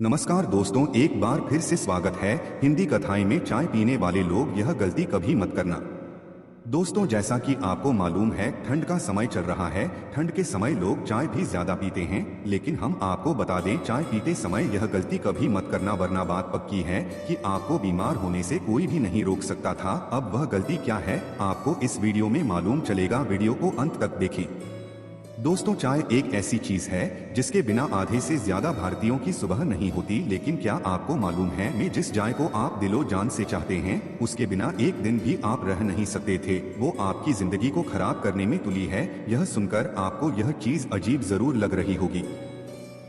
नमस्कार दोस्तों, एक बार फिर से स्वागत है हिंदी कथाएं में। चाय पीने वाले लोग यह गलती कभी मत करना। दोस्तों, जैसा कि आपको मालूम है, ठंड का समय चल रहा है। ठंड के समय लोग चाय भी ज्यादा पीते हैं, लेकिन हम आपको बता दें, चाय पीते समय यह गलती कभी मत करना, वरना बात पक्की है कि आपको बीमार होने से कोई भी नहीं रोक सकता था। अब वह गलती क्या है, आपको इस वीडियो में मालूम चलेगा। वीडियो को अंत तक देखें। दोस्तों, चाय एक ऐसी चीज है जिसके बिना आधे से ज्यादा भारतीयों की सुबह नहीं होती। लेकिन क्या आपको मालूम है, मैं जिस चाय को आप दिलो जान से चाहते हैं, उसके बिना एक दिन भी आप रह नहीं सकते थे। वो आपकी जिंदगी को खराब करने में तुली है। यह सुनकर आपको यह चीज अजीब जरूर लग रही होगी,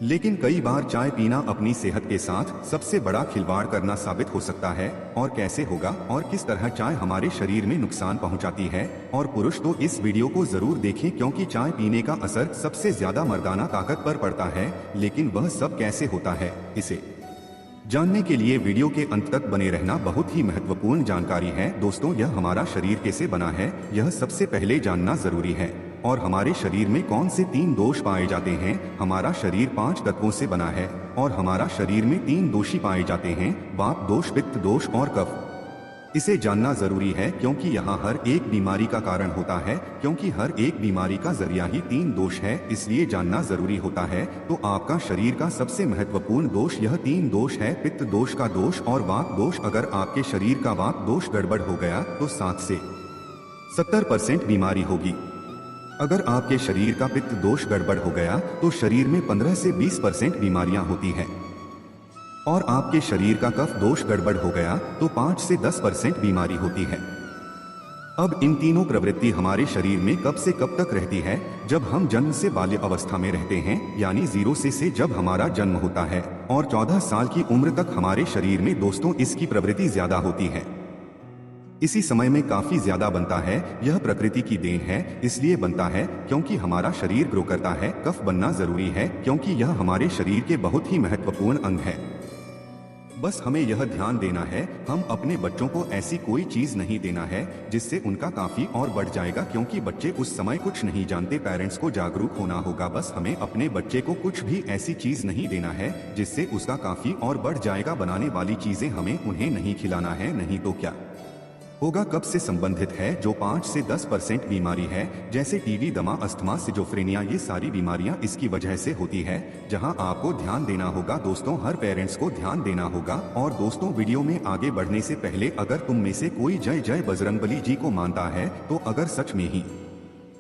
लेकिन कई बार चाय पीना अपनी सेहत के साथ सबसे बड़ा खिलवाड़ करना साबित हो सकता है। और कैसे होगा और किस तरह चाय हमारे शरीर में नुकसान पहुंचाती है। और पुरुष तो इस वीडियो को जरूर देखें, क्योंकि चाय पीने का असर सबसे ज्यादा मर्दाना ताकत पर पड़ता है। लेकिन वह सब कैसे होता है, इसे जानने के लिए वीडियो के अंत तक बने रहना बहुत ही महत्वपूर्ण जानकारी है। दोस्तों, यह हमारा शरीर कैसे बना है, यह सबसे पहले जानना जरूरी है। और हमारे शरीर में कौन से 3 दोष पाए जाते हैं। हमारा शरीर 5 तत्वों से बना है और हमारा शरीर में 3 दोषी पाए जाते हैं, वात दोष, पित्त दोष और कफ। इसे जानना जरूरी है, क्योंकि यहाँ हर एक बीमारी का कारण होता है। क्योंकि हर एक बीमारी का जरिया ही 3 दोष है, इसलिए जानना जरूरी होता है। तो आपका शरीर का सबसे महत्वपूर्ण दोष यह 3 दोष है, पित्त दोष का दोष और वात दोष। अगर आपके शरीर का वात दोष गड़बड़ हो गया तो 7 से 70% बीमारी होगी। अगर आपके शरीर का पित्त दोष गड़बड़ हो गया तो शरीर में 15 से 20% बीमारियां होती हैं। और आपके शरीर का कफ दोष गड़बड़ हो गया तो 5 से 10% बीमारी होती है। अब इन तीनों प्रवृत्ति हमारे शरीर में कब से कब तक रहती है? जब हम जन्म से बाल्य अवस्था में रहते हैं, यानी 0 से जब हमारा जन्म होता है, और 14 साल की उम्र तक हमारे शरीर में दोस्तों इसकी प्रवृत्ति ज्यादा होती है। इसी समय में काफी ज्यादा बनता है। यह प्रकृति की देन है, इसलिए बनता है क्योंकि हमारा शरीर ग्रो करता है। कफ बनना जरूरी है क्योंकि यह हमारे शरीर के बहुत ही महत्वपूर्ण अंग है। बस हमें यह ध्यान देना है, हम अपने बच्चों को ऐसी कोई चीज नहीं देना है जिससे उनका काफी और बढ़ जाएगा, क्योंकि बच्चे उस समय कुछ नहीं जानते। पेरेंट्स को जागरूक होना होगा। बस हमें अपने बच्चे को कुछ भी ऐसी चीज नहीं देना है जिससे उसका काफी और बढ़ जाएगा। बनाने वाली चीजें हमें उन्हें नहीं खिलाना है, नहीं तो क्या होगा कब से संबंधित है, जो 5 से 10% बीमारी है, जैसे टीबी, दमा, अस्थमा, सिजोफ्रेनिया। ये सारी बीमारियां इसकी वजह से होती है, जहां आपको ध्यान देना होगा। दोस्तों, हर पेरेंट्स को ध्यान देना होगा। और दोस्तों, वीडियो में आगे बढ़ने से पहले अगर तुम में से कोई जय जय बजरंगबली जी को मानता है, तो अगर सच में ही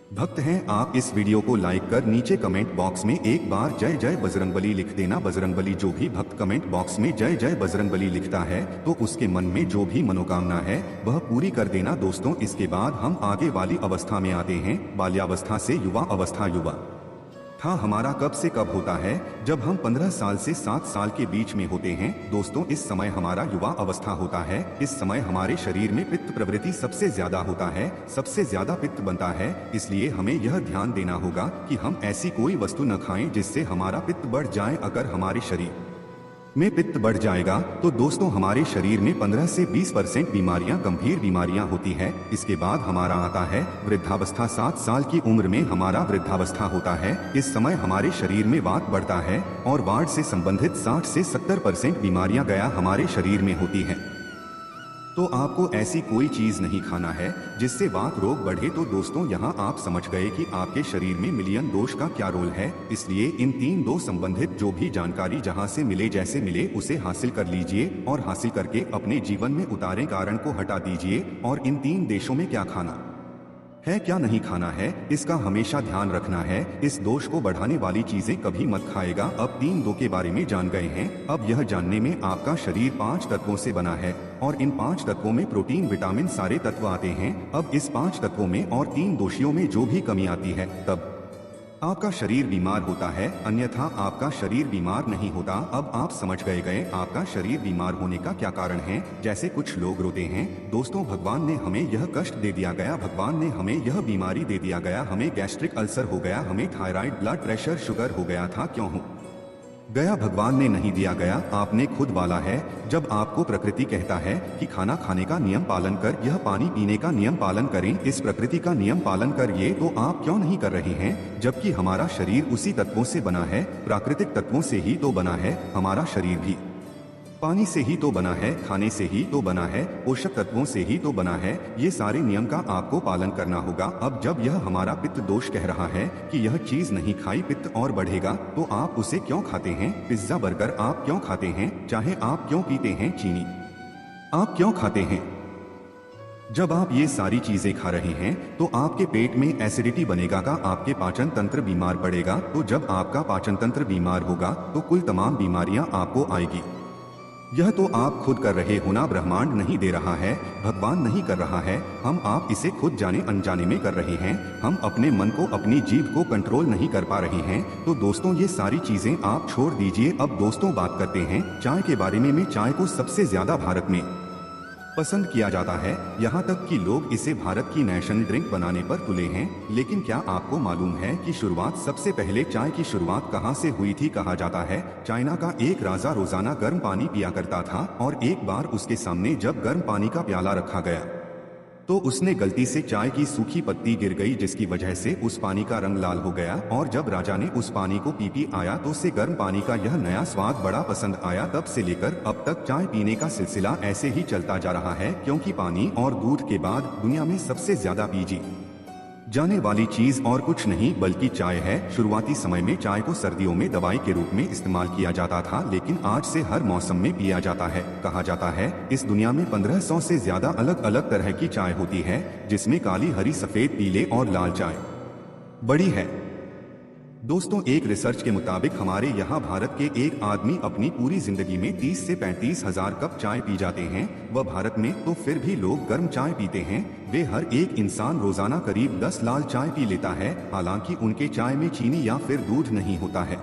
भक्त हैं, आप इस वीडियो को लाइक कर नीचे कमेंट बॉक्स में एक बार जय जय बजरंगबली लिख देना। बजरंगबली, जो भी भक्त कमेंट बॉक्स में जय जय बजरंगबली लिखता है तो उसके मन में जो भी मनोकामना है वह पूरी कर देना। दोस्तों, इसके बाद हम आगे वाली अवस्था में आते हैं, बाल्यावस्था से युवा अवस्था। युवा था हमारा कब से कब होता है? जब हम 15 साल से 7 साल के बीच में होते हैं। दोस्तों, इस समय हमारा युवा अवस्था होता है। इस समय हमारे शरीर में पित्त प्रवृत्ति सबसे ज्यादा होता है, सबसे ज्यादा पित्त बनता है। इसलिए हमें यह ध्यान देना होगा कि हम ऐसी कोई वस्तु न खाएं जिससे हमारा पित्त बढ़ जाए। अगर हमारे शरीर में पित्त बढ़ जाएगा तो दोस्तों हमारे शरीर में 15 से 20% बीमारियां, गंभीर बीमारियां होती है। इसके बाद हमारा आता है वृद्धावस्था। 7 साल की उम्र में हमारा वृद्धावस्था होता है। इस समय हमारे शरीर में वात बढ़ता है और वात से संबंधित 60 से 70% बीमारियां गया हमारे शरीर में होती है। तो आपको ऐसी कोई चीज नहीं खाना है जिससे वात रोग बढ़े। तो दोस्तों, यहाँ आप समझ गए कि आपके शरीर में मिलियन दोष का क्या रोल है। इसलिए इन 3 दोष संबंधित जो भी जानकारी जहाँ से मिले, जैसे मिले, उसे हासिल कर लीजिए और हासिल करके अपने जीवन में उतारे, कारण को हटा दीजिए। और इन 3 देशों में क्या खाना है, क्या नहीं खाना है, इसका हमेशा ध्यान रखना है। इस दोष को बढ़ाने वाली चीजें कभी मत खाएगा। अब 3 दो के बारे में जान गए हैं। अब यह जानने में आपका शरीर 5 तत्वों से बना है और इन 5 तत्वों में प्रोटीन, विटामिन, सारे तत्व आते हैं। अब इस 5 तत्वों में और 3 दोषियों में जो भी कमी आती है, तब आपका शरीर बीमार होता है, अन्यथा आपका शरीर बीमार नहीं होता। अब आप समझ गए आपका शरीर बीमार होने का क्या कारण है। जैसे कुछ लोग रोते हैं, दोस्तों भगवान ने हमें यह कष्ट दे दिया गया, भगवान ने हमें यह बीमारी दे दिया गया, हमें गैस्ट्रिक अल्सर हो गया, हमें थायराइड, ब्लड प्रेशर, शुगर हो गया था। क्यों हो गया भगवान ने नहीं दिया गया, आपने खुद वाला है। जब आपको प्रकृति कहता है कि खाना खाने का नियम पालन कर, यह पानी पीने का नियम पालन करें, इस प्रकृति का नियम पालन करिए, तो आप क्यों नहीं कर रहे हैं? जबकि हमारा शरीर उसी तत्वों से बना है, प्राकृतिक तत्वों से ही तो बना है हमारा शरीर भी। पानी से ही तो बना है, खाने से ही तो बना है, पोषक तत्वों से ही तो बना है। ये सारे नियम का आपको पालन करना होगा। अब जब यह हमारा पित्त दोष कह रहा है कि यह चीज नहीं खाई पित्त और बढ़ेगा, तो आप उसे क्यों खाते हैं? पिज्जा बर्गर आप क्यों खाते हैं? चाहे आप क्यों पीते हैं चीनी, आप क्यों खाते हैं? जब आप ये सारी चीजें खा रहे हैं तो आपके पेट में एसिडिटी बनेगा का, आपके पाचन तंत्र बीमार पड़ेगा। तो जब आपका पाचन तंत्र बीमार होगा तो कुल तमाम बीमारियां आपको आएगी। यह तो आप खुद कर रहे हो ना, ब्रह्मांड नहीं दे रहा है, भगवान नहीं कर रहा है, हम आप इसे खुद जाने अनजाने में कर रहे हैं। हम अपने मन को, अपनी जीभ को कंट्रोल नहीं कर पा रहे हैं। तो दोस्तों ये सारी चीजें आप छोड़ दीजिए। अब दोस्तों बात करते हैं चाय के बारे में। चाय को सबसे ज्यादा भारत में पसंद किया जाता है, यहाँ तक कि लोग इसे भारत की नेशनल ड्रिंक बनाने पर तुले हैं। लेकिन क्या आपको मालूम है कि शुरुआत सबसे पहले चाय की शुरुआत कहाँ से हुई थी? कहा जाता है चाइना का एक राजा रोजाना गर्म पानी पिया करता था और एक बार उसके सामने जब गर्म पानी का प्याला रखा गया तो उसने गलती से चाय की सूखी पत्ती गिर गई, जिसकी वजह से उस पानी का रंग लाल हो गया। और जब राजा ने उस पानी को पी आया तो उसे गर्म पानी का यह नया स्वाद बड़ा पसंद आया। तब से लेकर अब तक चाय पीने का सिलसिला ऐसे ही चलता जा रहा है, क्योंकि पानी और दूध के बाद दुनिया में सबसे ज्यादा पीजी जाने वाली चीज और कुछ नहीं बल्कि चाय है। शुरुआती समय में चाय को सर्दियों में दवाई के रूप में इस्तेमाल किया जाता था, लेकिन आज से हर मौसम में पिया जाता है। कहा जाता है इस दुनिया में 1500 से ज्यादा अलग अलग तरह की चाय होती है, जिसमें काली, हरी, सफेद, पीले और लाल चाय बड़ी है। दोस्तों एक रिसर्च के मुताबिक हमारे यहाँ भारत के एक आदमी अपनी पूरी जिंदगी में 30 से 35 हजार कप चाय पी जाते हैं। वह भारत में, तो फिर भी लोग गर्म चाय पीते हैं। वे हर एक इंसान रोजाना करीब 10 लाल चाय पी लेता है, हालांकि उनके चाय में चीनी या फिर दूध नहीं होता है।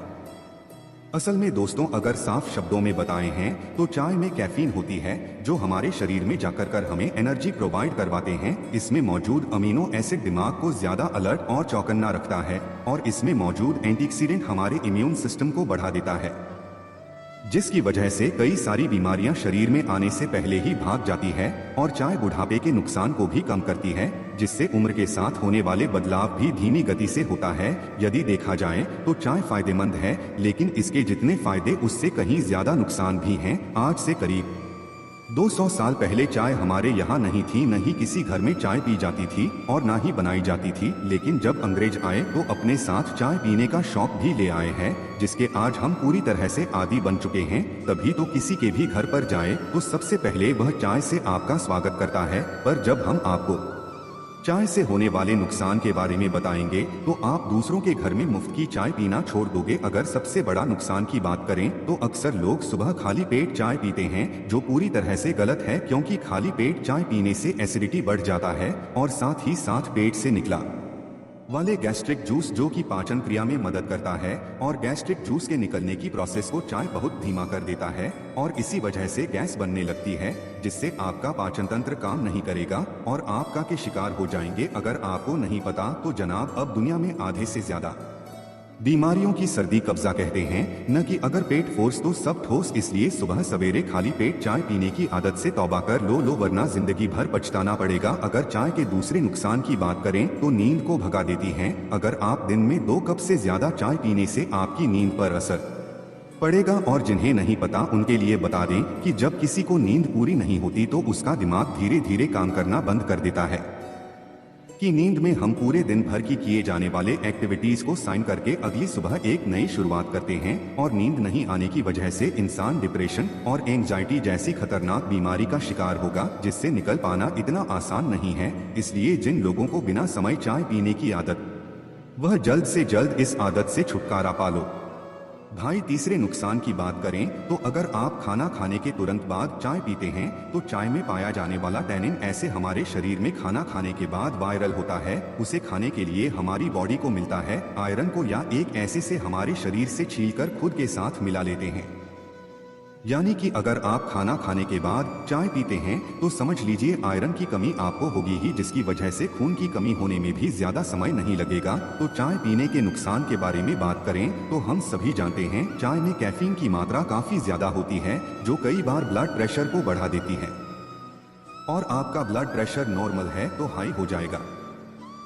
असल में दोस्तों अगर साफ शब्दों में बताएं हैं तो चाय में कैफीन होती है, जो हमारे शरीर में जाकर कर हमें एनर्जी प्रोवाइड करवाते हैं। इसमें मौजूद अमीनो एसिड दिमाग को ज्यादा अलर्ट और चौकन्ना रखता है, और इसमें मौजूद एंटीऑक्सीडेंट हमारे इम्यून सिस्टम को बढ़ा देता है, जिसकी वजह से कई सारी बीमारियां शरीर में आने से पहले ही भाग जाती है। और चाय बुढ़ापे के नुकसान को भी कम करती है, जिससे उम्र के साथ होने वाले बदलाव भी धीमी गति से होता है। यदि देखा जाए तो चाय फायदेमंद है, लेकिन इसके जितने फायदे उससे कहीं ज्यादा नुकसान भी हैं। आज से करीब 200 साल पहले चाय हमारे यहाँ नहीं थी, न ही किसी घर में चाय पी जाती थी और ना ही बनाई जाती थी। लेकिन जब अंग्रेज आए तो अपने साथ चाय पीने का शौक भी ले आए हैं, जिसके आज हम पूरी तरह से आदी बन चुके हैं। तभी तो किसी के भी घर पर जाएं तो सबसे पहले वह चाय से आपका स्वागत करता है। पर जब हम आपको चाय से होने वाले नुकसान के बारे में बताएंगे तो आप दूसरों के घर में मुफ्त की चाय पीना छोड़ दोगे। अगर सबसे बड़ा नुकसान की बात करें तो अक्सर लोग सुबह खाली पेट चाय पीते हैं, जो पूरी तरह से गलत है, क्योंकि खाली पेट चाय पीने से एसिडिटी बढ़ जाता है और साथ ही साथ पेट से निकला वाले गैस्ट्रिक जूस, जो कि पाचन क्रिया में मदद करता है, और गैस्ट्रिक जूस के निकलने की प्रोसेस को चाय बहुत धीमा कर देता है, और इसी वजह से गैस बनने लगती है, जिससे आपका पाचन तंत्र काम नहीं करेगा और आपका के शिकार हो जाएंगे। अगर आपको नहीं पता तो जनाब अब दुनिया में आधे से ज्यादा बीमारियों की सर्दी कब्जा कहते हैं, न कि अगर पेट फोर्स तो सब ठोस। इसलिए सुबह सवेरे खाली पेट चाय पीने की आदत से तौबा कर लो, वरना जिंदगी भर पछताना पड़ेगा। अगर चाय के दूसरे नुकसान की बात करें तो नींद को भगा देती है। अगर आप दिन में 2 कप से ज्यादा चाय पीने से आपकी नींद पर असर पड़ेगा, और जिन्हें नहीं पता उनके लिए बता दें कि जब किसी को नींद पूरी नहीं होती तो उसका दिमाग धीरे धीरे काम करना बंद कर देता है। कि नींद में हम पूरे दिन भर की किए जाने वाले एक्टिविटीज को साइन करके अगली सुबह एक नई शुरुआत करते हैं, और नींद नहीं आने की वजह से इंसान डिप्रेशन और एंजाइटी जैसी खतरनाक बीमारी का शिकार होगा, जिससे निकल पाना इतना आसान नहीं है। इसलिए जिन लोगों को बिना समय चाय पीने की आदत, वह जल्द से जल्द इस आदत से छुटकारा पा लो। भाई तीसरे नुकसान की बात करें तो अगर आप खाना खाने के तुरंत बाद चाय पीते हैं तो चाय में पाया जाने वाला टैनिन ऐसे हमारे शरीर में खाना खाने के बाद वायरल होता है। उसे खाने के लिए हमारी बॉडी को मिलता है आयरन को, या एक ऐसे से हमारे शरीर से छीलकर खुद के साथ मिला लेते हैं। यानी कि अगर आप खाना खाने के बाद चाय पीते हैं तो समझ लीजिए आयरन की कमी आपको होगी ही, जिसकी वजह से खून की कमी होने में भी ज्यादा समय नहीं लगेगा। तो चाय पीने के नुकसान के बारे में बात करें तो हम सभी जानते हैं चाय में कैफीन की मात्रा काफी ज्यादा होती है, जो कई बार ब्लड प्रेशर को बढ़ा देती है। और आपका ब्लड प्रेशर नॉर्मल है तो हाई हो जाएगा।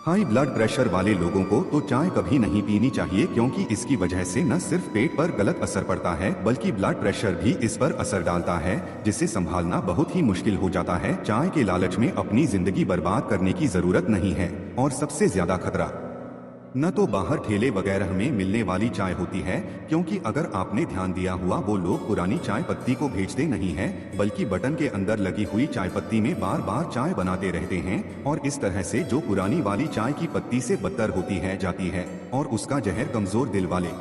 हाई ब्लड प्रेशर वाले लोगों को तो चाय कभी नहीं पीनी चाहिए, क्योंकि इसकी वजह से न सिर्फ पेट पर गलत असर पड़ता है बल्कि ब्लड प्रेशर भी इस पर असर डालता है, जिसे संभालना बहुत ही मुश्किल हो जाता है। चाय के लालच में अपनी जिंदगी बर्बाद करने की जरूरत नहीं है। और सबसे ज्यादा खतरा न तो बाहर ठेले वगैरह में मिलने वाली चाय होती है, क्योंकि अगर आपने ध्यान दिया हुआ वो लोग पुरानी चाय पत्ती को भेजते नहीं है, बल्कि बटन के अंदर लगी हुई चाय पत्ती में बार बार चाय बनाते रहते हैं। और इस तरह से जो पुरानी वाली चाय की पत्ती से बदतर होती है जाती है, और उसका जहर कमजोर दिल वाले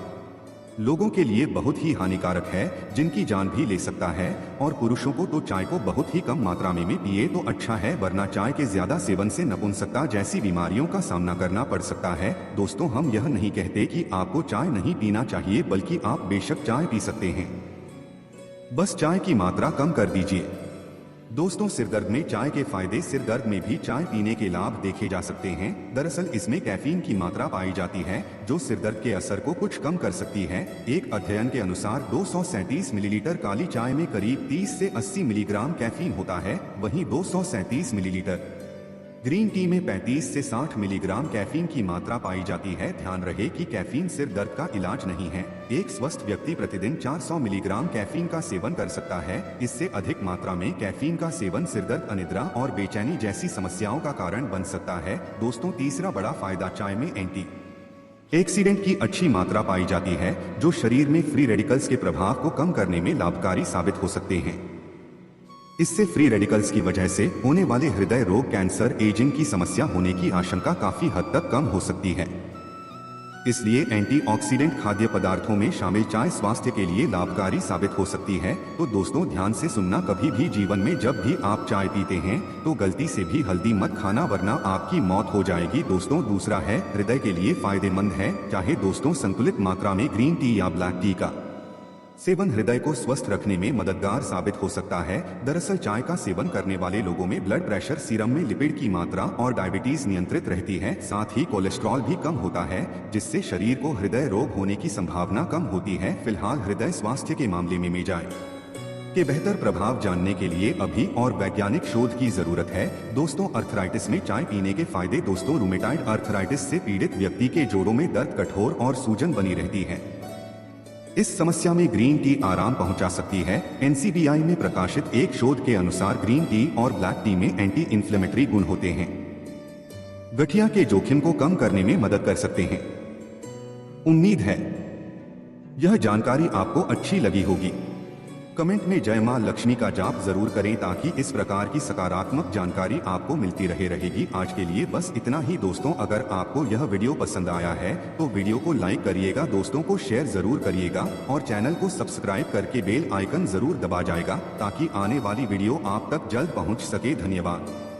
लोगों के लिए बहुत ही हानिकारक है, जिनकी जान भी ले सकता है। और पुरुषों को तो चाय को बहुत ही कम मात्रा में पिए तो अच्छा है, वरना चाय के ज्यादा सेवन से नपुंसकता जैसी बीमारियों का सामना करना पड़ सकता है। दोस्तों, हम यह नहीं कहते कि आपको चाय नहीं पीना चाहिए, बल्कि आप बेशक चाय पी सकते हैं, बस चाय की मात्रा कम कर दीजिए। दोस्तों, सिरदर्द में चाय के फायदे। सिरदर्द में भी चाय पीने के लाभ देखे जा सकते हैं। दरअसल इसमें कैफीन की मात्रा पाई जाती है, जो सिरदर्द के असर को कुछ कम कर सकती है। एक अध्ययन के अनुसार 237 मिलीलीटर काली चाय में करीब 30 से 80 मिलीग्राम कैफीन होता है, वहीं 237 मिलीलीटर ग्रीन टी में 35 से 60 मिलीग्राम कैफीन की मात्रा पाई जाती है। ध्यान रहे कि कैफीन सिर दर्द का इलाज नहीं है। एक स्वस्थ व्यक्ति प्रतिदिन 400 मिलीग्राम कैफीन का सेवन कर सकता है। इससे अधिक मात्रा में कैफीन का सेवन सिरदर्द, अनिद्रा और बेचैनी जैसी समस्याओं का कारण बन सकता है। दोस्तों, तीसरा बड़ा फायदा चाय में एंटी ऑक्सीडेंट की अच्छी मात्रा पाई जाती है, जो शरीर में फ्री रेडिकल्स के प्रभाव को कम करने में लाभकारी साबित हो सकते हैं। इससे फ्री रेडिकल्स की वजह से होने वाले हृदय रोग, कैंसर, एजिंग की समस्या होने की आशंका काफी हद तक कम हो सकती है। इसलिए एंटीऑक्सीडेंट खाद्य पदार्थों में शामिल चाय स्वास्थ्य के लिए लाभकारी साबित हो सकती है। तो दोस्तों, ध्यान से सुनना, कभी भी जीवन में जब भी आप चाय पीते हैं तो गलती से भी हल्दी मत खाना, वरना आपकी मौत हो जाएगी। दोस्तों, दूसरा है हृदय के लिए फायदेमंद है। चाहे दोस्तों संतुलित मात्रा में ग्रीन टी या ब्लैक टी का सेवन हृदय को स्वस्थ रखने में मददगार साबित हो सकता है। दरअसल चाय का सेवन करने वाले लोगों में ब्लड प्रेशर, सीरम में लिपिड की मात्रा और डायबिटीज नियंत्रित रहती है। साथ ही कोलेस्ट्रॉल भी कम होता है, जिससे शरीर को हृदय रोग होने की संभावना कम होती है। फिलहाल हृदय स्वास्थ्य के मामले में चाय के बेहतर प्रभाव जानने के लिए अभी और वैज्ञानिक शोध की जरूरत है। दोस्तों, अर्थराइटिस में चाय पीने के फायदे। दोस्तों, रूमेटाइड अर्थराइटिस से पीड़ित व्यक्ति के जोड़ों में दर्द, कठोर और सूजन बनी रहती है। इस समस्या में ग्रीन टी आराम पहुंचा सकती है। NCBI में प्रकाशित एक शोध के अनुसार ग्रीन टी और ब्लैक टी में एंटी इन्फ्लेमेटरी गुण होते हैं, गठिया के जोखिम को कम करने में मदद कर सकते हैं। उम्मीद है यह जानकारी आपको अच्छी लगी होगी। कमेंट में जय मां लक्ष्मी का जाप जरूर करें, ताकि इस प्रकार की सकारात्मक जानकारी आपको मिलती रहेगी। आज के लिए बस इतना ही दोस्तों। अगर आपको यह वीडियो पसंद आया है तो वीडियो को लाइक करिएगा, दोस्तों को शेयर जरूर करिएगा और चैनल को सब्सक्राइब करके बेल आइकन जरूर दबा जाएगा, ताकि आने वाली वीडियो आप तक जल्द पहुंच सके। धन्यवाद।